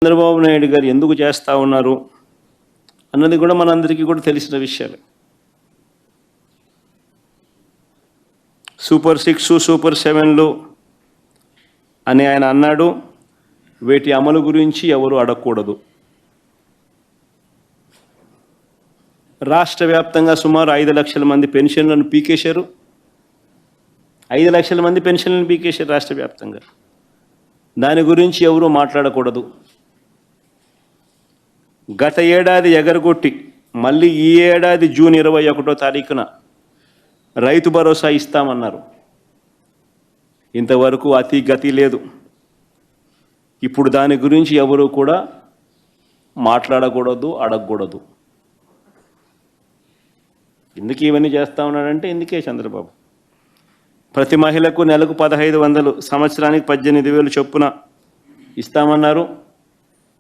చంద్రబాబు నాయుడు గారు ఎందుకు చేస్తూ ఉన్నారు అన్నది కూడా మనందరికీ కూడా తెలిసిన విషయాలు. సూపర్ 6 సూపర్ 7లు అని ఆయన అన్నాడు. వీటి అమలు గురించి ఎవరు అడగకూడదు. రాష్ట్ర వ్యాప్తంగా సుమారు 5 లక్షల మంది పెన్షన్లను పీకేశారు. 5 లక్షల మంది పెన్షన్లను పీకేశారు రాష్ట్ర వ్యాప్తంగా. దాని గురించి ఎవరు మాట్లాడకూడదు. గత ఏడాది ఎగరగొట్టి మళ్ళీ ఈ ఏడాది జూన్ 21వ తారీఖున రైతు భరోసా ఇస్తామన్నారు. ఇంతవరకు అతి గతి లేదు. ఇప్పుడు దాని గురించి ఎవరు కూడా మాట్లాడకూడదు, అడగకూడదు. ఎందుకు ఇవన్నీ చేస్తూ ఉన్నాడంటే ఇందుకే చంద్రబాబు. ప్రతి మహిళకు నెలకు 1500, సంవత్సరానికి 18,000 చొప్పున ఇస్తామన్నారు.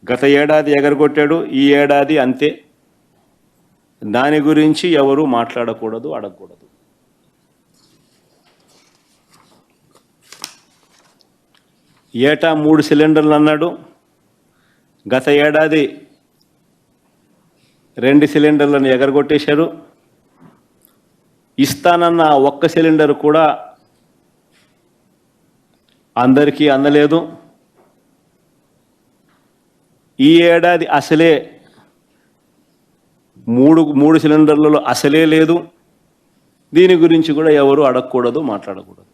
గత ఏడాది ఎగరగొట్టాడు, ఈ ఏడాది అంతే. దాని గురించి ఎవరు మాట్లాడకూడదు, అడగకూడదు. ఏటా 3 సిలిండర్లు అన్నాడు. గత ఏడాది 2 సిలిండర్లను ఎగరగొట్టేశారు. ఇస్తానన్న ఒక్క సిలిండర్ కూడా అందరికీ అందలేదు. ఈ ఏడాది అసలే 3 సిలిండర్లలో అసలే లేదు. దీని గురించి కూడా ఎవరు అడగకూడదు, మాట్లాడకూడదు.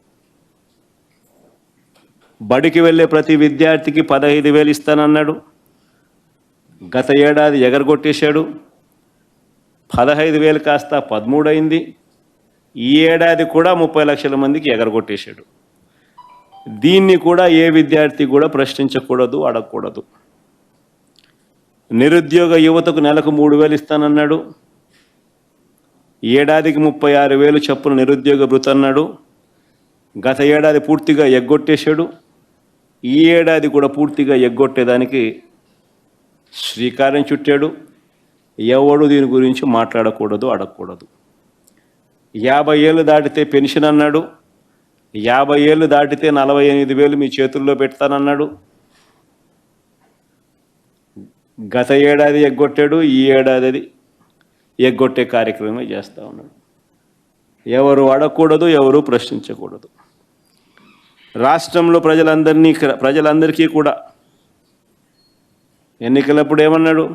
బడికి వెళ్ళే ప్రతి విద్యార్థికి 15,000 ఇస్తానన్నాడు. గత ఏడాది ఎగరగొట్టేశాడు. 15,000 కాస్త 13 అయింది. ఈ ఏడాది కూడా 30 లక్షల మందికి ఎగరగొట్టేశాడు. దీన్ని కూడా ఏ విద్యార్థి కూడా ప్రశ్నించకూడదు, అడగకూడదు. నిరుద్యోగ యువతకు నెలకు 3,000 ఇస్తానన్నాడు. ఏడాదికి 36,000 చొప్పున నిరుద్యోగ భృతి అన్నాడు. గత ఏడాది పూర్తిగా ఎగ్గొట్టేశాడు. ఈ ఏడాది కూడా పూర్తిగా ఎగ్గొట్టేదానికి శ్రీకారం చుట్టాడు. ఎవడు దీని గురించి మాట్లాడకూడదు, అడగకూడదు. 50 ఏళ్ళు దాటితే పెన్షన్ అన్నాడు. 50 ఏళ్ళు దాటితే 48,000 మీ చేతుల్లో పెడతానన్నాడు. గత ఏడాది ఎగ్గొట్టాడు, ఈ ఏడాది ఎగ్గొట్టే కార్యక్రమమే చేస్తూ ఉన్నాడు. ఎవరు అడగకూడదు, ఎవరు ప్రశ్నించకూడదు. రాష్ట్రంలో ప్రజలందరికీ కూడా ఎన్నికలప్పుడు ఏమన్నాడు?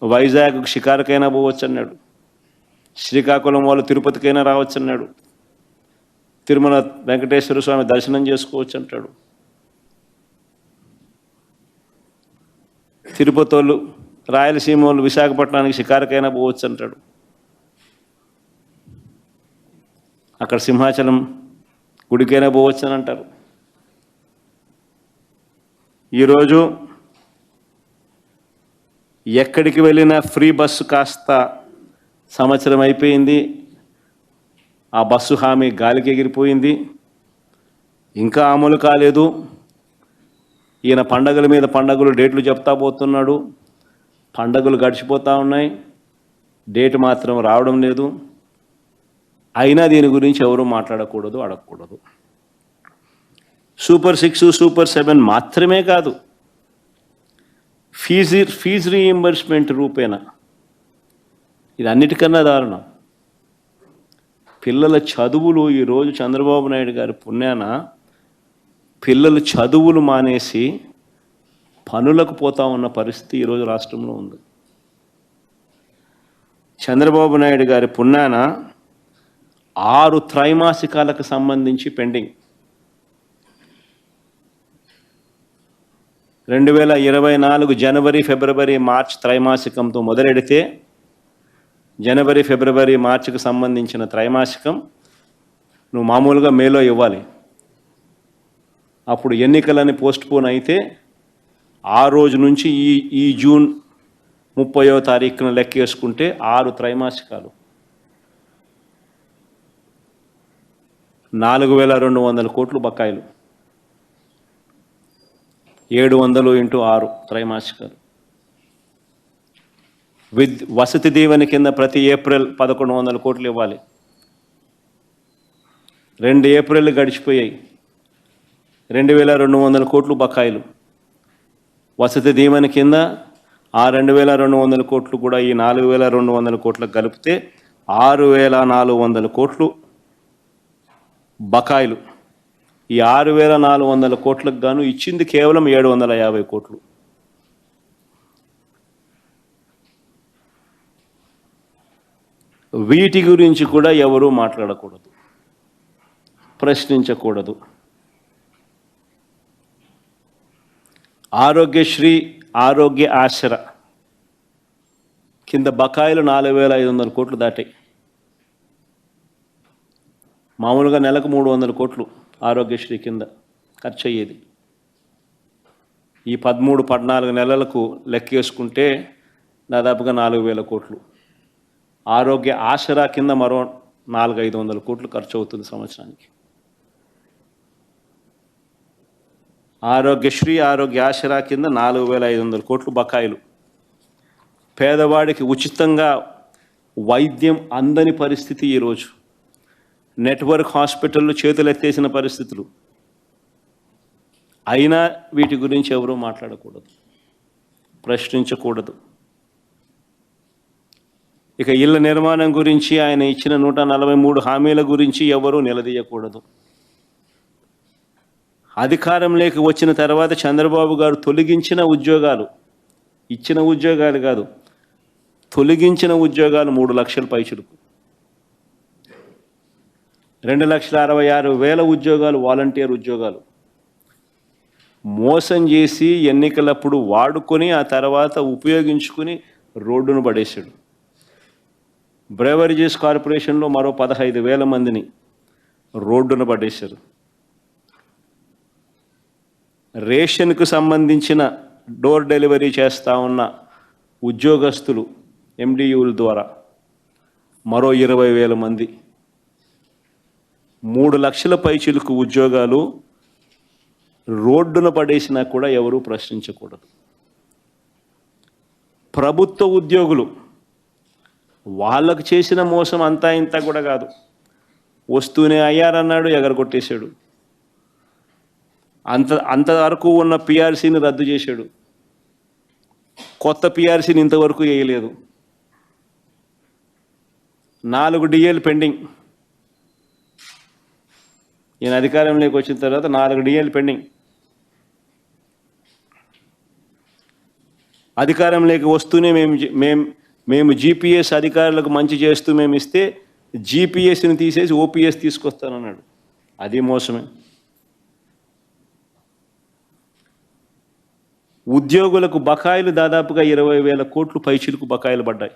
వైజాగ్ షికారుకైనా పోవచ్చు అన్నాడు. శ్రీకాకుళం వాళ్ళు తిరుపతికైనా రావచ్చు అన్నాడు. తిరుమల వెంకటేశ్వర స్వామి దర్శనం చేసుకోవచ్చు అంటాడు. తిరుపతి వాళ్ళు, రాయలసీమ వాళ్ళు విశాఖపట్నానికి షికారుకైనా పోవచ్చు అంటాడు. అక్కడ సింహాచలం గుడికైనా పోవచ్చు అని అంటారు. ఈరోజు ఎక్కడికి వెళ్ళినా ఫ్రీ బస్సు కాస్త సంవత్సరం అయిపోయింది. ఆ బస్సు హామీ గాలికి ఎగిరిపోయింది. ఇంకా అమలు కాలేదు. ఈయన పండగల మీద పండగలు డేట్లు చెప్తా పోతున్నాడు. పండగలు గడిచిపోతూ ఉన్నాయి, డేట్ మాత్రం రావడం లేదు. అయినా దీని గురించి ఎవరు మాట్లాడకూడదు, అడగకూడదు. సూపర్ 6 సూపర్ 7 మాత్రమే కాదు, ఫీజు రీయింబర్స్మెంట్ రూపేణా ఇది అన్నిటికన్నా దారుణం. పిల్లల చదువులు ఈరోజు చంద్రబాబు నాయుడు గారి పుణ్యాన పిల్లలు చదువులు మానేసి పనులకు పోతా ఉన్న పరిస్థితి ఈరోజు రాష్ట్రంలో ఉంది. చంద్రబాబు నాయుడు గారి పుణ్యాన 6 త్రైమాసికాలకు సంబంధించి పెండింగ్. 2024 జనవరి, ఫిబ్రవరి, మార్చ్ త్రైమాసికంతో మొదలెడితే జనవరి, ఫిబ్రవరి, మార్చికి సంబంధించిన త్రైమాసికం నువ్వు మామూలుగా మేలో ఇవ్వాలి. అప్పుడు ఎన్నికలని పోస్ట్పోన్ అయితే ఆ రోజు నుంచి ఈ జూన్ 30వ తారీఖున లెక్కేసుకుంటే 6 త్రైమాసికాలు 4,200 కోట్లు బకాయిలు. 700 × 6 త్రైమాసికాలు. వసతి దీవెన కింద ప్రతి ఏప్రిల్ 1,100 కోట్లు ఇవ్వాలి. 2 ఏప్రిల్ గడిచిపోయాయి. 2,200 కోట్లు బకాయిలు. వసతి దీవెన కింద ఆ 2,200 కోట్లు కూడా ఈ 4,200 కోట్లకు కలిపితే 6,400 కోట్లు బకాయిలు. ఈ 6,400 కోట్లకు గాను ఇచ్చింది కేవలం 750 కోట్లు. వీటి గురించి కూడా ఎవరూ మాట్లాడకూడదు, ప్రశ్నించకూడదు. ఆరోగ్యశ్రీ, ఆరోగ్య ఆసరా కింద బకాయిలు 4,500 కోట్లు దాటాయి. మామూలుగా నెలకు 300 కోట్లు ఆరోగ్యశ్రీ కింద ఖర్చు అయ్యేది. ఈ 13-14 నెలలకు లెక్కేసుకుంటే దాదాపుగా 4,000 కోట్లు. ఆరోగ్య ఆసరా కింద మరో 400-500 కోట్లు ఖర్చు అవుతుంది సంవత్సరానికి. ఆరోగ్యశ్రీ, ఆరోగ్య ఆసరా కింద 4,500 కోట్లు బకాయిలు. పేదవాడికి ఉచితంగా వైద్యం అందని పరిస్థితి ఈరోజు. నెట్వర్క్ హాస్పిటళ్ళు చేతులెత్తేసిన పరిస్థితులు. అయినా వీటి గురించి ఎవరూ మాట్లాడకూడదు, ప్రశ్నించకూడదు. ఇక ఇళ్ల నిర్మాణం గురించి, ఆయన ఇచ్చిన 143 హామీల గురించి ఎవరూ నిలదీయకూడదు. అధికారంలోకి వచ్చిన తర్వాత చంద్రబాబు గారు తొలగించిన ఉద్యోగాలు, ఇచ్చిన ఉద్యోగాలు కాదు, తొలగించిన ఉద్యోగాలు 3 లక్షల పైచులకు. 2,66,000 ఉద్యోగాలు వాలంటీర్ ఉద్యోగాలు మోసం చేసి ఎన్నికలప్పుడు వాడుకొని ఆ తర్వాత ఉపయోగించుకుని రోడ్డును పడేశాడు. బ్రేవరేజెస్ కార్పొరేషన్లో మరో 15,000 మందిని రోడ్డున పడేశారు. రేషన్కు సంబంధించిన డోర్ డెలివరీ చేస్తూ ఉన్న ఉద్యోగస్తులు ఎండియూల ద్వారా మరో 20,000 మంది. 3 లక్షల పైచిలుకు ఉద్యోగాలు రోడ్డున పడేసినా కూడా ఎవరూ ప్రశ్నించకూడదు. ప్రభుత్వ ఉద్యోగులు, వాళ్ళకు చేసిన మోసం అంతా ఇంత కూడా కాదు. వస్తూనే అయ్యారన్నాడు, ఎగరగొట్టేశాడు. అంతవరకు ఉన్న పిఆర్సీని రద్దు చేశాడు. కొత్త పిఆర్సీని ఇంతవరకు వేయలేదు. 4 డిఏలు పెండింగ్. ఈయన అధికారంలోకి వచ్చిన తర్వాత 4 డిఏలు పెండింగ్. అధికారంలోకి వస్తూనే మేము జీపీఎస్ అధికారులకు మంచి చేస్తూ మేము ఇస్తే జీపీఎస్ని తీసేసి ఓపీఎస్ తీసుకొస్తానన్నాడు. అది మోసమే. ఉద్యోగులకు బకాయిలు దాదాపుగా 20,000 కోట్లు పైచిలకు బకాయిలు పడ్డాయి.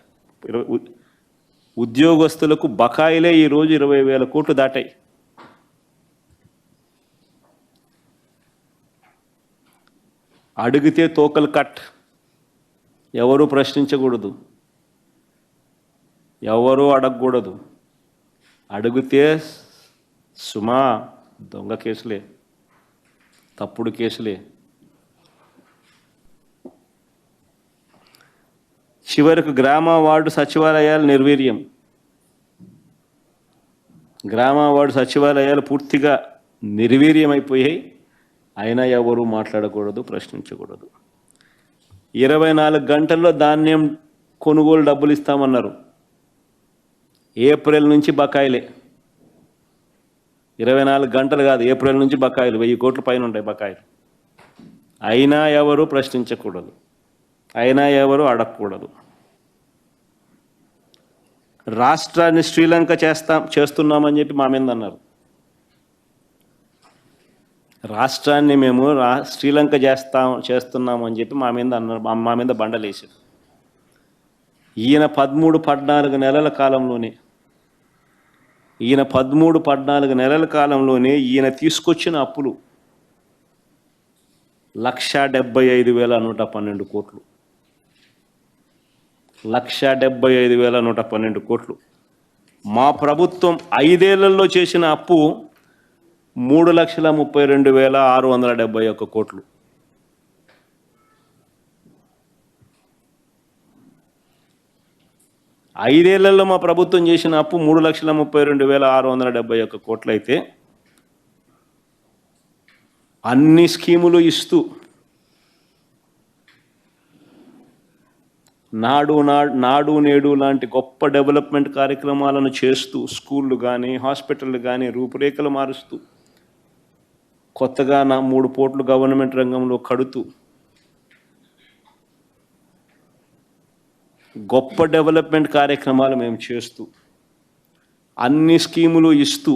ఉద్యోగస్తులకు బకాయిలే ఈరోజు 20,000 కోట్లు దాటాయి. అడిగితే తోకలు కట్. ఎవరు ప్రశ్నించకూడదు, ఎవరు అడగకూడదు. అడిగితే సుమా దొంగ కేసులే, తప్పుడు కేసులే. చివరకు గ్రామ వార్డు సచివాలయాలు నిర్వీర్యం. గ్రామ వార్డు సచివాలయాలు పూర్తిగా నిర్వీర్యమైపోయాయి. అయినా ఎవరు మాట్లాడకూడదు, ప్రశ్నించకూడదు. 24 గంటల్లో ధాన్యం కొనుగోలు డబ్బులు ఇస్తామన్నారు. ఏప్రిల్ నుంచి బకాయిలే. 24 గంటలు కాదు, ఏప్రిల్ నుంచి బకాయిలు 1000 కోట్ల పైన ఉంటాయి బకాయిలు. అయినా ఎవరు ప్రశ్నించకూడదు, అయినా ఎవరు అడగకూడదు. రాష్ట్రాన్ని శ్రీలంక చేస్తున్నామని చెప్పి మా మీద అన్నారు. రాష్ట్రాన్ని మేము శ్రీలంక చేస్తున్నాము అని చెప్పి మా మీద అన్నారు. మా మీద బండలేసారు. ఈయన 13-14 నెలల కాలంలోనే ఈయన తీసుకొచ్చిన అప్పులు 1,75,112 కోట్లు. 1,75,112 కోట్లు. మా ప్రభుత్వం 5 ఏళ్లలో చేసిన అప్పు 3,32,671 కోట్లు. ఐదేళ్లలో మా ప్రభుత్వం చేసిన అప్పు 3,32,671 కోట్లు అయితే అన్ని స్కీములు ఇస్తూ నాడు నేడు లాంటి గొప్ప డెవలప్మెంట్ కార్యక్రమాలను చేస్తూ స్కూళ్ళు కానీ హాస్పిటళ్ళు కానీ రూపురేఖలు మారుస్తూ కొత్తగా 3 పోర్టులు గవర్నమెంట్ రంగంలో కడుతూ గొప్ప డెవలప్మెంట్ కార్యక్రమాలు మేము చేస్తూ అన్ని స్కీములు ఇస్తూ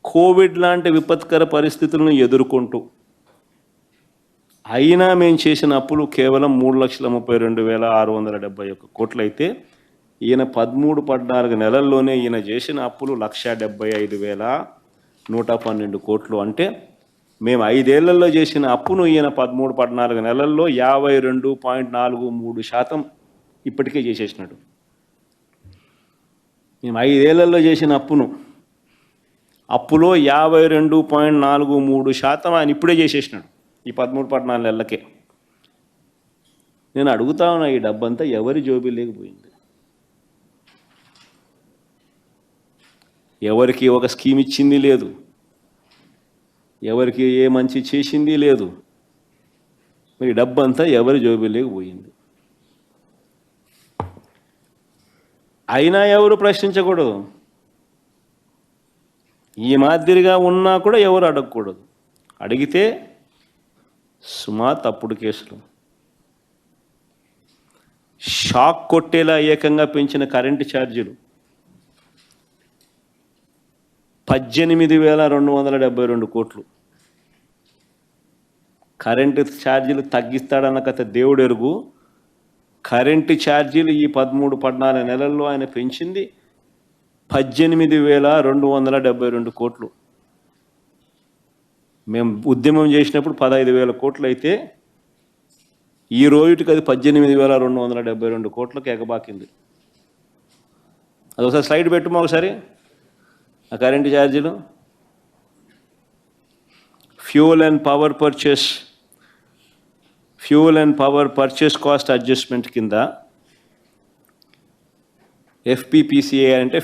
కోవిడ్ లాంటి విపత్కర పరిస్థితులను ఎదుర్కొంటూ అయినా మేము చేసిన అప్పులు కేవలం 3,32,671 కోట్లు అయితే ఈయన 13-14 నెలల్లోనే ఈయన చేసిన అప్పులు 1,75,112 కోట్లు. అంటే మేము 5 ఏళ్లలో చేసిన అప్పును ఈయన 13-14 నెలల్లో 52.43% ఇప్పటికే చేసేసినాడు. మేము 5 ఏళ్లలో చేసిన అప్పులో 52.43% ఆయన ఇప్పుడే చేసేసినాడు ఈ 13-14 నెలలకే. నేను అడుగుతా ఉన్నా, ఈ డబ్బంతా ఎవరి జోబీ లేకపోయింది? ఎవరికి ఒక స్కీమ్ ఇచ్చింది లేదు, ఎవరికి ఏ మంచి చేసింది లేదు. మరి డబ్బంతా ఎవరి జోబీ లేకపోయింది? అయినా ఎవరు ప్రశ్నించకూడదు, ఈ మాదిరిగా ఉన్నా కూడా ఎవరు అడగకూడదు. అడిగితే సుమా తప్పుడు కేసులు. షాక్ కొట్టేలా ఏకంగా పెంచిన కరెంటు ఛార్జీలు 18,272 కోట్లు. కరెంటు ఛార్జీలు తగ్గిస్తాడన్న కథ దేవుడు ఎరుగు. కరెంటు ఛార్జీలు ఈ 13-14 నెలల్లో ఆయన పెంచింది 18,272 కోట్లు. మేము ఉద్యమం చేసినప్పుడు 15,000 కోట్లు అయితే ఈ రోజుకి అది 18,272 కోట్లకు ఎగబాకింది. అదొకసారి స్లైడ్ పెట్టుమా ఒకసారి ఆ కరెంటు ఛార్జీలు. Fuel and power purchase cost adjustment కింద FPPCA అంటే